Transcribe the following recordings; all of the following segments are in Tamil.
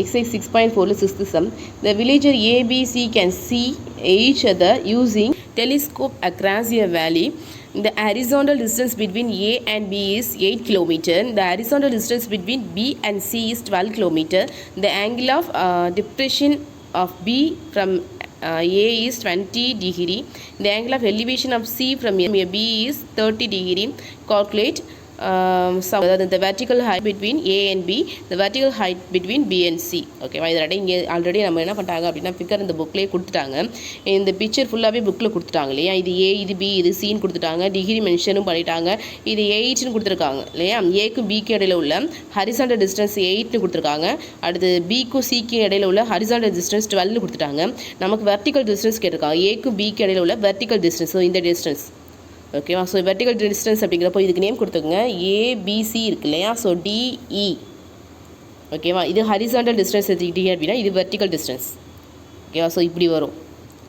Exercise 6.4 sixth sum. The villager A, B, C can see each other using telescope across a valley. The horizontal distance between A and B is 8 km. The horizontal distance between B and C is 12 km. The angle of depression of B from A is 20 degree. The angle of elevation of C from A B is 30 degree. Calculate the vertical height between A and B, the vertical height between B and C. ஓகேவா இதோட இங்கே ஆல்ரெடி நம்ம என்ன பண்ணிட்டாங்க அப்படின்னா ஃபிகர் இந்த புக்லேயே கொடுத்துட்டாங்க. இந்த பிக்சர் ஃபுல்லாகவே புக்கில் கொடுத்துட்டாங்க இல்லையா. இது ஏ, இது பி, இது சின்னு கொடுத்துட்டாங்க. டிகிரி மென்ஷனும் பண்ணிட்டாங்க. இது 8ன்னு கொடுத்துருக்காங்க இல்லையா. ஏக்கும் பிக்கு இடையில உள்ள ஹரிசாண்டல் டிஸ்டன்ஸ் 8ன்னு கொடுத்துருக்காங்க. அடுத்து பிக்கும் சிக்கும் இடையில உள்ள ஹரிசாண்டல் டிஸ்டன்ஸ் 12ன்னு கொடுத்துட்டாங்க. நமக்கு வெர்டிக்கல் டிஸ்டன்ஸ் கேட்டிருக்காங்க. ஏக்கும் பிக்கு இடையில உள்ள வெர்டிக்கல் டிஸ்டன்ஸ், ஸோ இந்த டிஸ்டன்ஸ் ஓகேவா. ஸோ வெர்டிக்கல் டிஸ்டன்ஸ் அப்படிங்கிறப்போ இதுக்கு நேம் கொடுத்துக்கோங்க. ஏபிசி இருக்கு இல்லையா. ஸோ டிஇ ஓகேவா. இது ஹரிசாண்டல் டிஸ்டன்ஸ் எடுத்துக்கிட்டீங்க அப்படின்னா இது வெர்டிக்கல் டிஸ்டன்ஸ் ஓகேவா. ஸோ இப்படி வரும்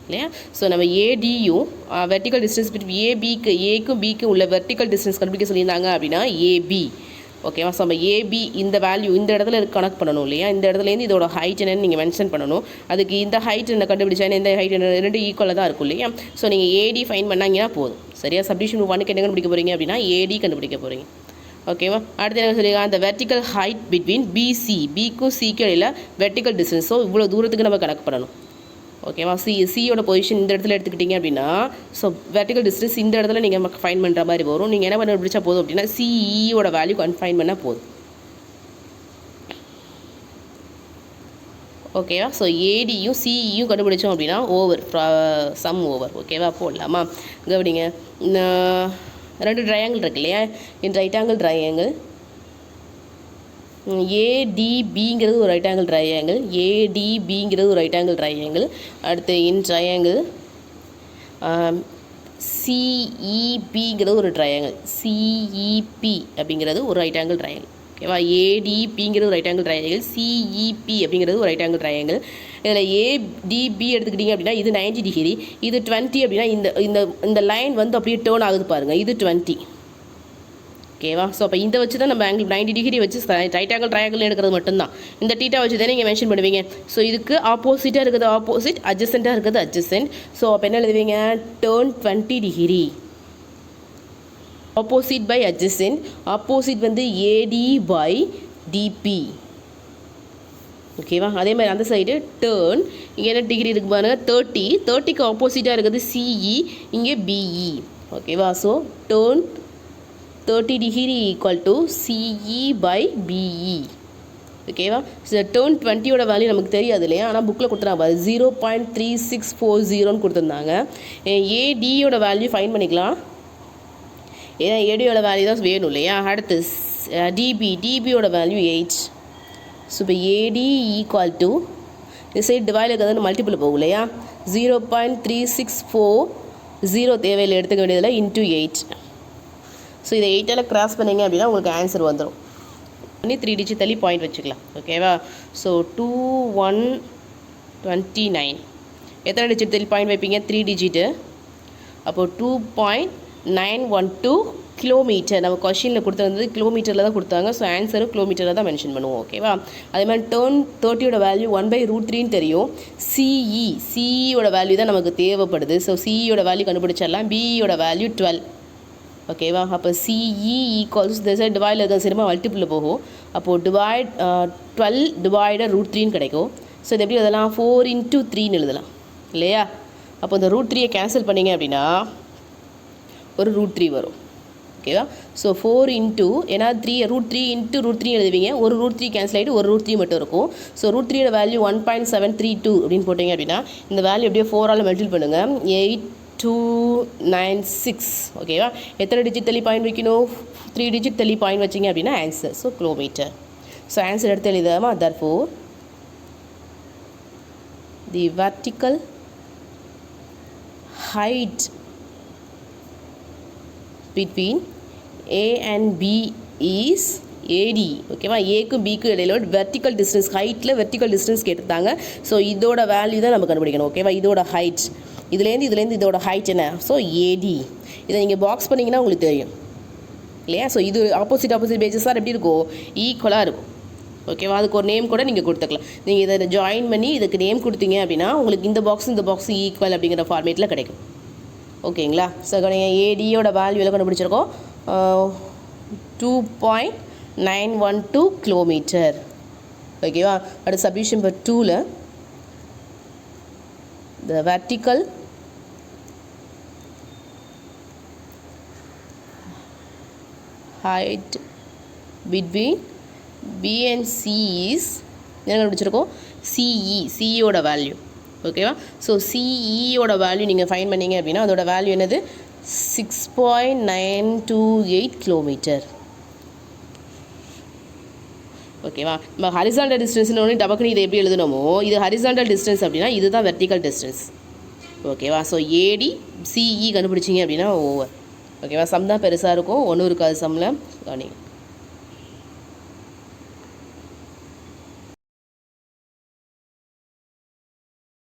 இல்லையா. ஸோ நம்ம ஏடியும் வெர்டிக்கல் டிஸ்டன்ஸ் ஏபிக்கு ஏக்கும் பிக்கும் உள்ள வெர்டிக்கல் டிஸ்டன்ஸ் கண்டுபிடிக்க சொல்லியிருந்தாங்க அப்படின்னா ஏபி ஓகேவா. ஸோ நம்ம ஏபி இந்த வேல்யூ இந்த இடத்துல கனெக்ட் பண்ணணும் இல்லையா. இந்த இடத்துலேருந்து இதோட ஹைட் என்னன்னு நீங்கள் மென்ஷன் பண்ணணும். அதுக்கு இந்த ஹைட் என்ன கண்டுபிடிச்சா இந்த ஹைட் என்ன ரெண்டு ஈக்குவலாக தான் இருக்கும் இல்லையா. ஸோ நீங்கள் ஏடி ஃபைன் பண்ணாங்கன்னா போதும் சரியா. சப்டிஷன் 1க்கு என்ன கண்டுபிடிக்க போகிறீங்க அப்படின்னா ஏடி கண்டுபிடிக்க போகிறீங்க ஓகேவா. அடுத்து என்ன சொல்லியிருக்காங்க, அந்த வெர்டிக்கல் ஹைட் பிட்வீன் பிசி, பிக்கும் சிக்கும் இடையில வெர்டிக்கல் டிஸ்டன்ஸ். ஸோ இவ்வளோ தூரத்துக்கு நம்ம கணக்கு பண்ணணும் ஓகேவா. சியோட பொசிஷன் இந்த இடத்துல எடுத்துக்கிட்டிங்க அப்படின்னா ஸோ வெர்டிக்கல் டிஸ்டன்ஸ் இந்த இடத்துல நீங்கள் ஃபைன் பண்ணுற மாதிரி வரும். நீங்கள் என்ன பண்ண பிடிச்சா போதும் அப்படின்னா சிஇயோட வேல்யூ கன்ஃபைன் பண்ணால் போதும் ஓகேவா. ஸோ ஏடியும் சிஇயும் கண்டுபிடிச்சோம் அப்படின்னா ஓவர் சம் ஓவர் ஓகேவா. போடலாமா. கவனிங்க, ரெண்டு ட்ரையாங்கிள் இருக்கு இல்லையா. இந்த ரைட் ஆங்கிள் ட்ரையாங்கிள் ஏடிபிங்கிறது ஒரு ரைட் ஆங்கிள் ட்ரையாங்கிள், ஏடிபிங்கிறது ஒரு ரைட் ஆங்கிள் ட்ரையாங்கிள். அடுத்து இன் ட்ரையாங்கிள் சிஇபிங்கிறது ஒரு ட்ரையாங்கிள், சிஇபி அப்படிங்கிறது ஒரு ரைட் ஆங்கிள் ட்ரையாங்கிள் ஓகேவா. ஏடிபிங்கிறது ஒரு ரைட் ஆங்கிள் ட்ரையாங்கிள், சிஇபி அப்படிங்கிறது ஒரு ரைட் ஆங்கிள் ட்ரையாங்கிள். இதில் ஏடிபி எடுத்துக்கிட்டிங்க அப்படின்னா இது 90 டிகிரி, இது 20 அப்படின்னா இந்த இந்த இந்த லைன் வந்து அப்படியே டேர்ன் ஆகுது பாருங்கள், இது 20 ஓகேவா. ஸோ அப்போ இந்த வச்சு தான் நம்ம ஆங்கிள் 90 டிகிரி வச்சு ரைட் ஆங்கிள் ட்ரையாங்கிள் எடுக்கிறது மட்டும்தான். இந்த டீட்டா வச்சு தானே நீங்கள் மென்ஷன் பண்ணுவீங்க. ஸோ இதுக்கு ஆப்போசிட்டாக இருக்கிறது ஆப்போசிட், அட்ஜசென்ட்டாக இருக்கிறது அட்ஜசென்ட். ஸோ அப்போ என்ன எழுதுவீங்க, tan 20 degree. Opposite by adjacent, opposite வந்து ஏடி பை டிபி ஓகேவா. அதே மாதிரி அந்த சைடு டேர்ன், இங்கே என்ன டிகிரி இருக்கு பாருங்கள் 30, 30க்கு ஆப்போசிட்டாக இருக்கிறது சிஇ, இங்கே பிஇ ஓகேவா. So tan 30 degree equal to CE by PE ஓகேவா. ஸோ டேர்ன் 20யோட வேல்யூ நமக்கு தெரியாது இல்லையா. ஆனால் புக்கில் கொடுத்துருந்தாங்க 0.3640 கொடுத்துருந்தாங்க. ஏடியோட வேல்யூ ஃபைன் பண்ணிக்கலாம், ஏன்னா ஏடியோட வேல்யூ தான் வேணும் இல்லையா. அடுத்து டிபியோட வேல்யூ 8. ஸோ இப்போ ஏடி ஈக்குவல் டு இந்த சைடு டிவைட் இருக்கிறது மல்டிபிள் போகும் இல்லையா. 0.3640 தேவையில் எடுத்துக்க வேண்டியதில் இன்ட்டு 8. ஸோ இதை 8ஆல் கிராஸ் பண்ணிங்க அப்படின்னா உங்களுக்கு ஆன்சர் வந்துடும். 3 டிஜிட் தள்ளி பாயிண்ட் வச்சுக்கலாம் ஓகேவா. ஸோ 2129 எத்தனை டிஜிட் தள்ளி பாயிண்ட் வைப்பீங்க, 3 டிஜிட்டு. அப்போது 2.912 கிலோமீட்டர். நம்ம கொஷினில் கொடுத்துருந்தது கிலோமீட்டரில் தான் கொடுத்தாங்க. ஸோ ஆன்சரும் கிலோமீட்டரில் தான் மென்ஷன் பண்ணுவோம் ஓகேவா. அதே மாதிரி டேர்ன் 30யோட வேல்யூ 1/√3ன்னு தெரியும். சிஇயோட வேல்யூ தான் நமக்கு தேவைப்படுது. ஸோ சிஇயோட வேல்யூ கண்டுபிடிச்சிடலாம். பிஇயோட வேல்யூ 12 ஓகேவா. அப்போ சிஇ ஈக்குவல்ஸ் இந்த சைடு டிவைடில் இருக்கிற சிறுமா மல்டிபிளில் போகும். அப்போது 12/√3ன்னு கிடைக்கும். ஸோ இது எப்படி எழுதலாம், 4×3ன்னு எழுதலாம் இல்லையா. அப்போ இந்த √3யை கேன்சல் பண்ணிங்க அப்படின்னா ஒரு √3 வரும் ஓகேவா. ஸோ 4 இன்ட்டு ஏன்னா √3 இன்ட்டு √3 எழுதுவீங்க, ஒரு √3 கேன்சல் ஆகிட்டு ஒரு √3 மட்டும் இருக்கும். ஸோ √3யோட வேல்யூ 1.732 அப்படின்னு போட்டிங்க அப்படின்னா இந்த வேல்யூ எப்படியோ 4ஆல் மல்டிபிள் பண்ணுங்கள், 8296 ஓகேவா. எத்தனை டிஜிட் தள்ளி பாயிண்ட் வைக்கணும், 3 டிஜிட் தள்ளி பாயிண்ட் வச்சிங்க அப்படின்னா answer. So kilometre. So answer எடுத்து எழுதாமா, therefore the vertical height between A and B is AD ஓகேவா. ஏக்கும் பிக்கும் இடையில வெர்டிக்கல் டிஸ்டன்ஸ், ஹைட்டில் வெர்டிக்கல் டிஸ்டன்ஸ் கேட்டுருந்தாங்க. ஸோ இதோட வேல்யூ தான் நம்ம கண்டுபிடிக்கணும் ஓகேவா. இதோட ஹைட் இதுலேருந்து இதோட ஹைட் என்ன, ஸோ ஏடி. இதை நீங்கள் பாக்ஸ் பண்ணிங்கன்னா உங்களுக்கு தெரியும் இல்லையா. ஸோ இது ஆப்போசிட் பேஜஸ் தான் எப்படி இருக்கும், ஈக்குவலாக இருக்கும் ஓகேவா, அதுக்கு ஒரு நேம் கூட நீங்கள் கொடுத்துக்கலாம். நீங்கள் இதை ஜாயின் பண்ணி இதுக்கு நேம் கொடுத்தீங்க அப்படின்னா உங்களுக்கு இந்த பாக்ஸ் ஈக்குவல் அப்படிங்கிற ஃபார்மேட்டில் கிடைக்கும். ஓகேங்களா. ஸோ நீங்கள் ஏடியோட வேல்யூவில் கண்டுபிடிச்சிருக்கோம் 2.912 கிலோமீட்டர். ஓகேவா. அடுத்த சப்டிவிஷன் நம்பர் 2ல் the vertical height between B and C is என்ன கண்டுபிடிச்சிருக்கோம் சிஇயோட வேல்யூ. ஓகேவா. ஸோ சிஇயோட வேல்யூ நீங்கள் ஃபைண்ட் பண்ணீங்க அப்படின்னா அதோட வேல்யூ என்னது 6.928 கிலோமீட்டர். ஓகேவா. நம்ம ஹரிசாண்டல் டிஸ்டன்ஸ்னு ஒன்று டபக்குன்னு இதை எப்படி எழுதணுமோ இது ஹரிசாண்டல் டிஸ்டன்ஸ் அப்படின்னா இதுதான் வெர்டிக்கல் டிஸ்டன்ஸ். ஓகேவா. ஸோ ஏடி சிஇ கண்டுபிடிச்சிங்க அப்படின்னா ஓவர். ஓகேவா. சம் தான் பெருசாக இருக்கும், ஒன்றும் இருக்காது சம்மில். கவனிங்க.